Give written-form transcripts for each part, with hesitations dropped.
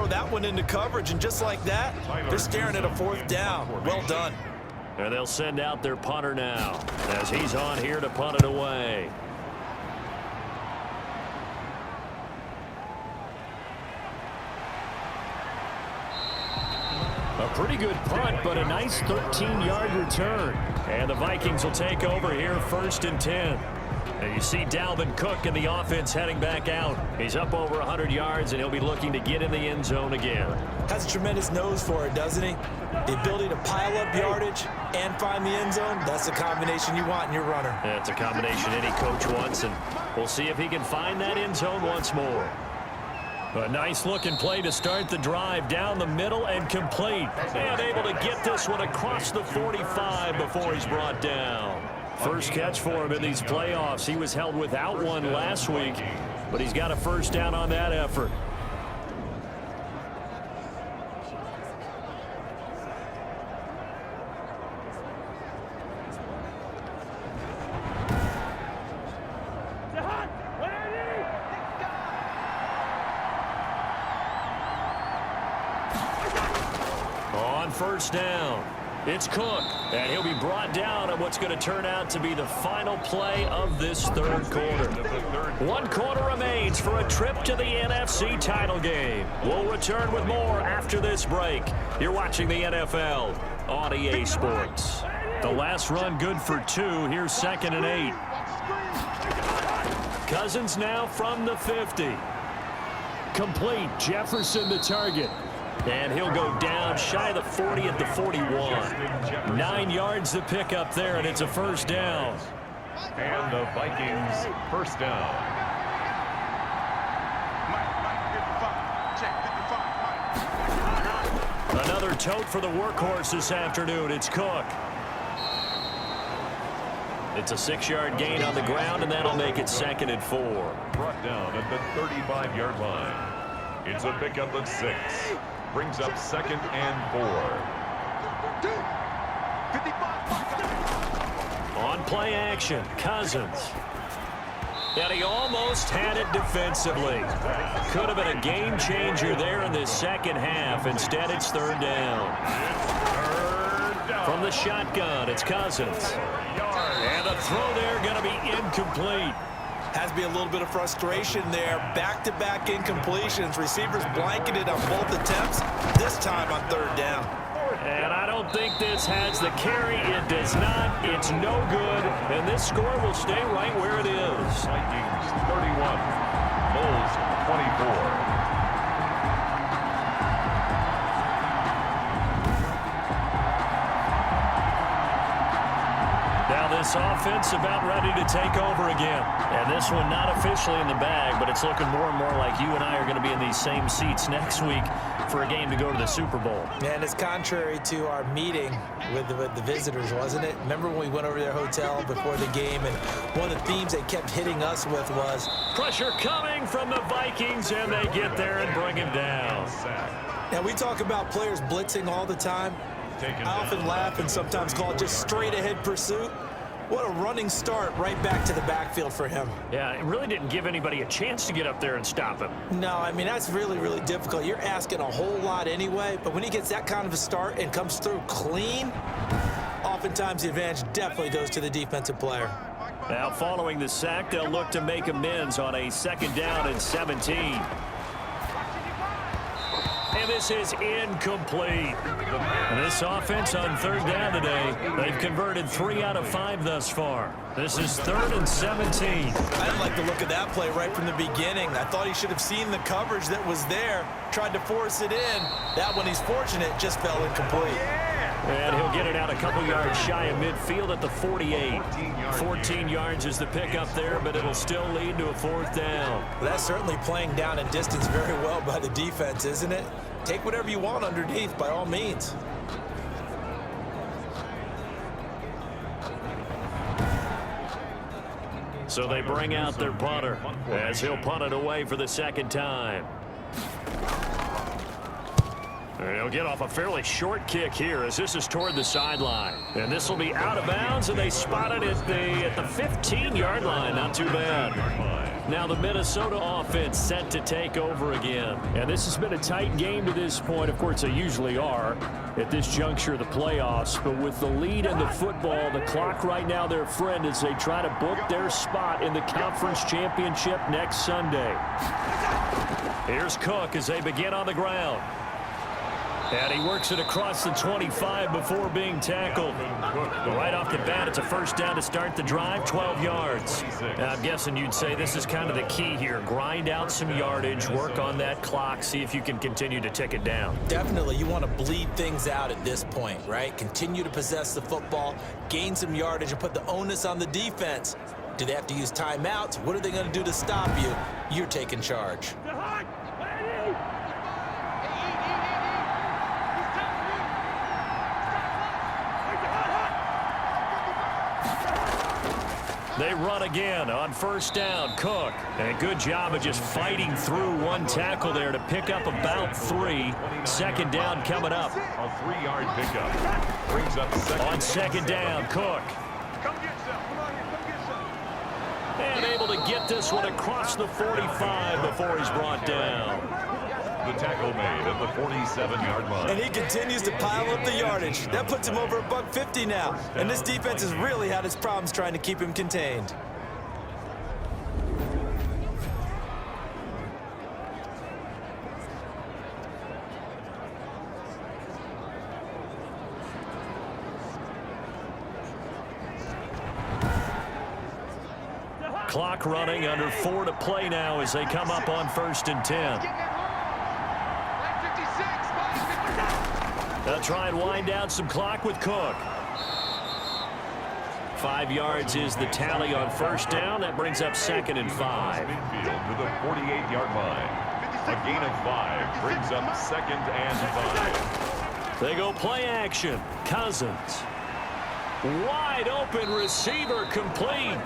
throw that one into coverage, and just like that, they're staring at a fourth down. Well done. And they'll send out their punter now as he's on here to punt it away. A pretty good punt, but a nice 13-yard return. And the Vikings will take over here 1st and 10. And you see Dalvin Cook in the offense heading back out. He's up over 100 yards, and he'll be looking to get in the end zone again. Has a tremendous nose for it, doesn't he? The ability to pile up yardage and find the end zone, that's the combination you want in your runner. That's a combination any coach wants, and we'll see if he can find that end zone once more. A nice-looking play to start the drive down the middle and complete. And able to get this one across the 45 before he's brought down. First catch for him in these playoffs. He was held without one last week, but he's got a first down on that effort. On first down, it's Cook, and he'll be brought down on what's going to turn out to be the final play of this third quarter. 1 quarter remains for a trip to the NFC title game. We'll return with more after this break. You're watching the NFL on EA Sports. The last run good for 2. Here's 2nd and 8. Cousins now from the 50. Complete. Jefferson the target. And he'll go down shy of the 40 at the 41. 9 yards to pick up there, and it's a first down. And the Vikings first down. Another tote for the workhorse this afternoon. It's Cook. It's a 6-yard gain on the ground, and that'll make it 2nd and 4. Brought down at the 35-yard line. It's a pickup of 6. Brings up 2nd and 4. On play action, Cousins. And he almost had it defensively. Could have been a game changer there in this second half. Instead, it's 3rd down. From the shotgun, it's Cousins. And the throw there going to be incomplete. Has to be a little bit of frustration there. Back-to-back incompletions. Receivers blanketed on both attempts, this time on 3rd down. And I don't think this has the carry. It does not. It's no good. And this score will stay right where it is. Vikings 31, Bulls 24. This offense about ready to take over again. And this one not officially in the bag, but it's looking more and more like you and I are going to be in these same seats next week for a game to go to the Super Bowl. And it's contrary to our meeting with the visitors, wasn't it? Remember when we went over to their hotel before the game, and one of the themes they kept hitting us with was pressure coming from the Vikings, and they get there and bring him down. Now, we talk about players blitzing all the time. I often laugh and sometimes call it just straight-ahead pursuit. What a running start right back to the backfield for him. Yeah, it really didn't give anybody a chance to get up there and stop him. No, I mean, that's really, really difficult. You're asking a whole lot anyway, but when he gets that kind of a start and comes through clean, oftentimes the advantage definitely goes to the defensive player. Now, following the sack, they'll look to make amends on a 2nd down and 17. And this is incomplete. And this offense on 3rd down today, they've converted 3 out of 5 thus far. This is 3rd and 17. I didn't like the look of that play right from the beginning. I thought he should have seen the coverage that was there, tried to force it in. That one, he's fortunate, just fell incomplete. And he'll get it out a couple yards shy of midfield at the 48. 14 yards is the pickup there, but it'll still lead to a 4th down. Well, that's certainly playing down and distance very well by the defense, isn't it? Take whatever you want underneath, by all means. So they bring out their punter as he'll punt it away for the 2nd time. And he'll get off a fairly short kick here as this is toward the sideline. And this will be out of bounds, and they spot it at the 15-yard line. Not too bad. Now the Minnesota offense set to take over again. And this has been a tight game to this point. Of course, they usually are at this juncture of the playoffs. But with the lead in the football, the clock right now their friend as they try to book their spot in the conference championship next Sunday. Here's Cook as they begin on the ground. And he works it across the 25 before being tackled. Right off the bat, it's a first down to start the drive, 12 yards. Now, I'm guessing you'd say this is kind of the key here. Grind out some yardage, work on that clock, see if you can continue to tick it down. Definitely, you want to bleed things out at this point, right? Continue to possess the football, gain some yardage, and put the onus on the defense. Do they have to use timeouts? What are they going to do to stop you? You're taking charge. They run again on first down. Cook. And a good job of just fighting through one tackle there to pick up about 3. Second down coming up. A 3-yard pickup. Brings up second. On second down, Cook. And able to get this one across the 45 before he's brought down. The tackle made at the 47-yard line. And he continues to pile up the yardage. That puts him over $150 now. And this defense has really had its problems trying to keep him contained. Clock running, under 4 to play now as they come up on first and 10. They'll try and wind down some clock with Cook. 5 yards is the tally on first down. That brings up second and 5. Midfield to the 48-yard line. A gain of 5 brings up second and 5. They go play action. Cousins. Wide open receiver complete.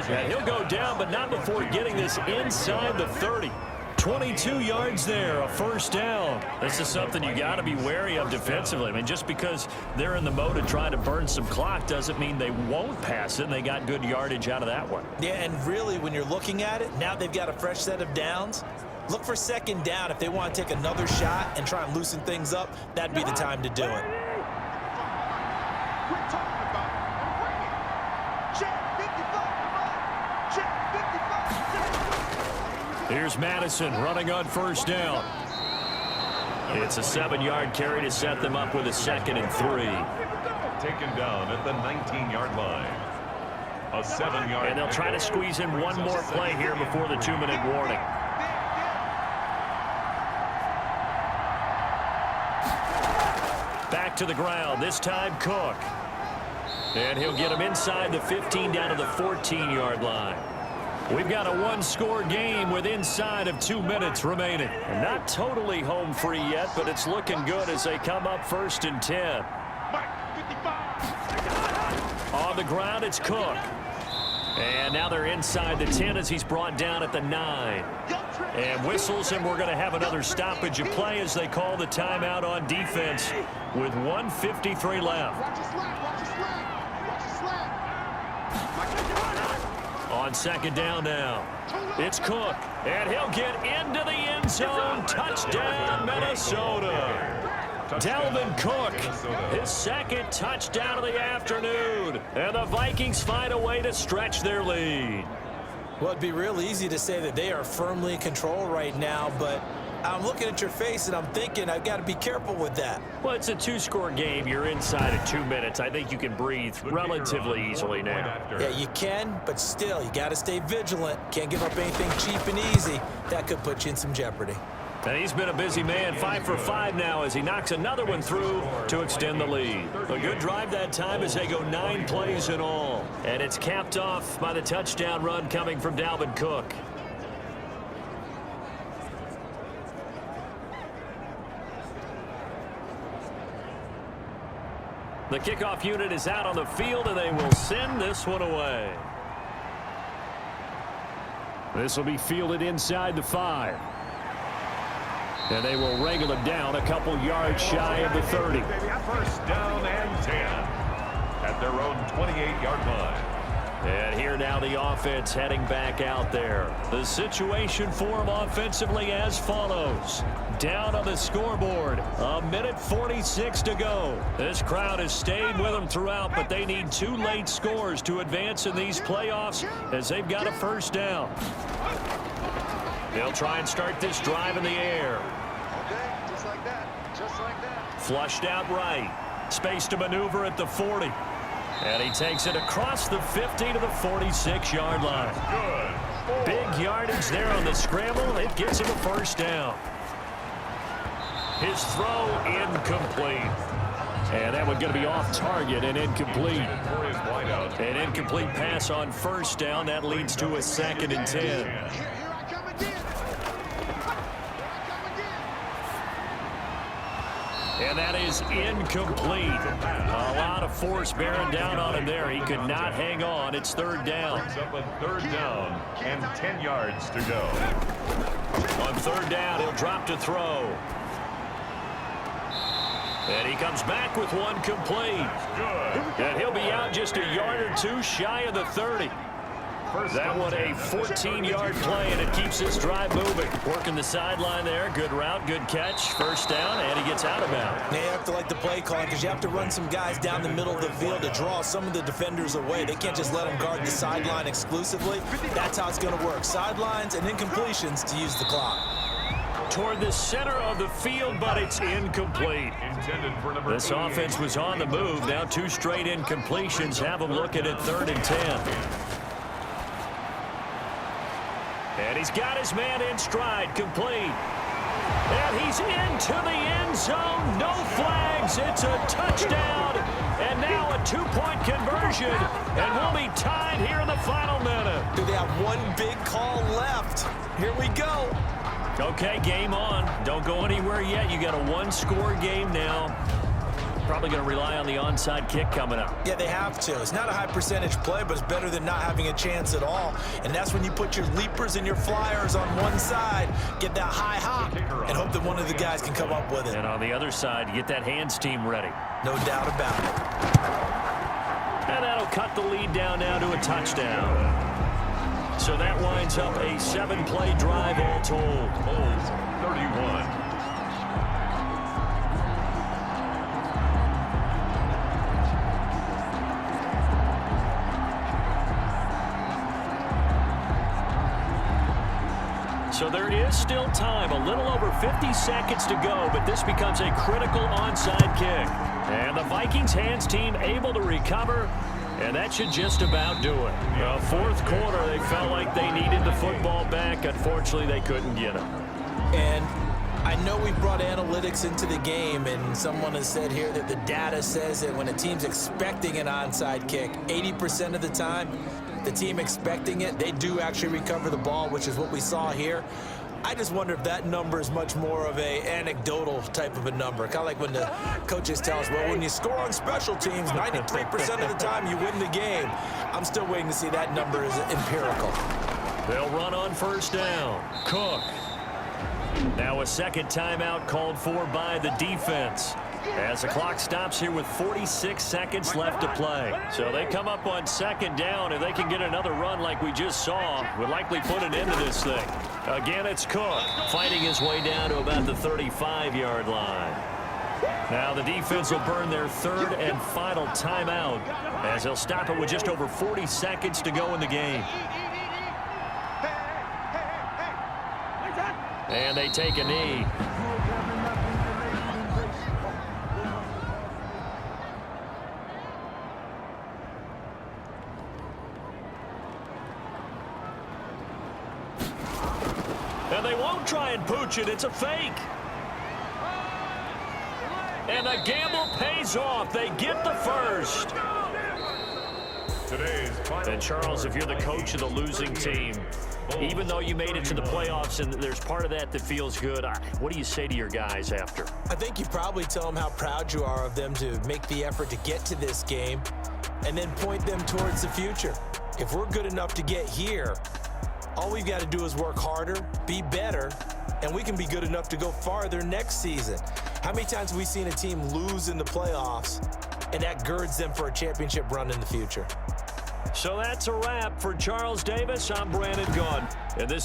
And he'll go down, but not before getting this inside the 30. 22 yards there, a first down. This is something you got to be wary of defensively. I mean, just because they're in the mode of trying to burn some clock doesn't mean they won't pass it, and they got good yardage out of that one. Yeah, and really, when you're looking at it, now they've got a fresh set of downs. Look for second down. If they want to take another shot and try and loosen things up, that'd be the time to do it. Here's Madison running on first down. It's a 7-yard carry to set them up with a second and 3. Taken down at the 19-yard line. A 7-yard. And they'll try to squeeze in one more play here before the 2-minute warning. Back to the ground, this time Cook. And he'll get him inside the 15 down to the 14-yard line. We've got a 1-score game with inside of 2 minutes remaining. And not totally home free yet, but it's looking good as they come up first and 10. On the ground, it's Cook. And now they're inside the 10 as he's brought down at the 9. And whistles, and we're going to have another stoppage of play as they call the timeout on defense with 1:53 left. On second down now, it's Cook, and he'll get into the end zone. Touchdown, Minnesota. Dalvin Cook, his second touchdown of the afternoon, and the Vikings find a way to stretch their lead. Well, it'd be real easy to say that they are firmly in control right now, but I'm looking at your face and I'm thinking I've got to be careful with that. Well, it's a 2-score game. You're inside of 2 minutes. I think you can breathe relatively easily now. Yeah, you can, but still, you got to stay vigilant. Can't give up anything cheap and easy. That could put you in some jeopardy. And he's been a busy man, 5 for 5 now as he knocks another one through to extend the lead. A good drive that time as they go 9 plays in all. And it's capped off by the touchdown run coming from Dalvin Cook. The kickoff unit is out on the field, and they will send this one away. This will be fielded inside the 5. And they will wrangle it down a couple yards shy of the 30. First down and 10 at their own 28-yard line. And here now the offense heading back out there. The situation for them offensively as follows. Down on the scoreboard, 1:46 to go. This crowd has stayed with them throughout, but they need 2 late scores to advance in these playoffs as they've got a first down. They'll try and start this drive in the air. Okay, just like that. Just like that. Flushed out right. Space to maneuver at the 40. And he takes it across the 50 to the 46-yard line. Good. Big yardage there on the scramble. It gets him a first down. His throw incomplete. And that one going to be off target and incomplete. An incomplete pass on first down. That leads to a 2nd and 10. Here I come again. And that is incomplete. A lot of force bearing down on him there. He could not hang on. It's 3rd down. Brings up a 3rd down and 10 yards to go. On 3rd down, he'll drop to throw. And he comes back with one complete. Good. And he'll be out just a yard or 2 shy of the 30. That one a 14-yard play, and it keeps this drive moving. Working the sideline there. Good route, good catch. First down, and he gets out of bounds. They have to like the play calling because you have to run some guys down the middle of the field to draw some of the defenders away. They can't just let them guard the sideline exclusively. That's how it's going to work. Sidelines and incompletions to use the clock. Toward the center of the field, but it's incomplete. Intended for number This offense was on the move. Now 2 straight incompletions have them looking at 3rd and 10. And he's got his man in stride, complete. And he's into the end zone. No flags. It's a touchdown. And now a 2-point conversion. And we'll be tied here in the final minute. Do they have one big call left? Here we go. Okay, game on. Don't go anywhere yet. You got a 1-score game now. Probably going to rely on the onside kick coming up. Yeah, they have to. It's not a high percentage play, but it's better than not having a chance at all. And that's when you put your leapers and your flyers on one side, get that high hop, and hope that one of the guys can come up with it. And on the other side, you get that hands team ready. No doubt about it. And that'll cut the lead down now to a touchdown. So that winds up a 7-play drive all told. Bulls 31. So there is still time, a little over 50 seconds to go, but this becomes a critical onside kick. And the Vikings hands team able to recover, and that should just about do it. Fourth quarter, they felt like they needed the football back. Unfortunately, they couldn't get it. And I know we brought analytics into the game, and someone has said here that the data says that when a team's expecting an onside kick, 80% of the time, the team expecting it, they do actually recover the ball, which is what we saw here. I just wonder if that number is much more of a anecdotal type of a number. Kind of like when the coaches tell us, well, when you score on special teams, 93% of the time you win the game. I'm still waiting to see that number is empirical. They'll run on first down. Cook. Now a second timeout called for by the defense. As the clock stops here with 46 seconds left to play. So they come up on second down. If they can get another run like we just saw, would likely put an end to this thing. Again, it's Cook fighting his way down to about the 35-yard line. Now the defense will burn their third and final timeout as they'll stop it with just over 40 seconds to go in the game. And they take a knee. And they won't try and pooch it. It's a fake. And the gamble pays off. They get the first. And Charles, if you're the coach of the losing team, even though you made it to the playoffs and there's part of that that feels good, what do you say to your guys after? I think you probably tell them how proud you are of them to make the effort to get to this game and then point them towards the future. If we're good enough to get here, all we've got to do is work harder, be better, and we can be good enough to go farther next season. How many times have we seen a team lose in the playoffs, and that girds them for a championship run in the future? So that's a wrap for Charles Davis. I'm Brandon Gaudin. And this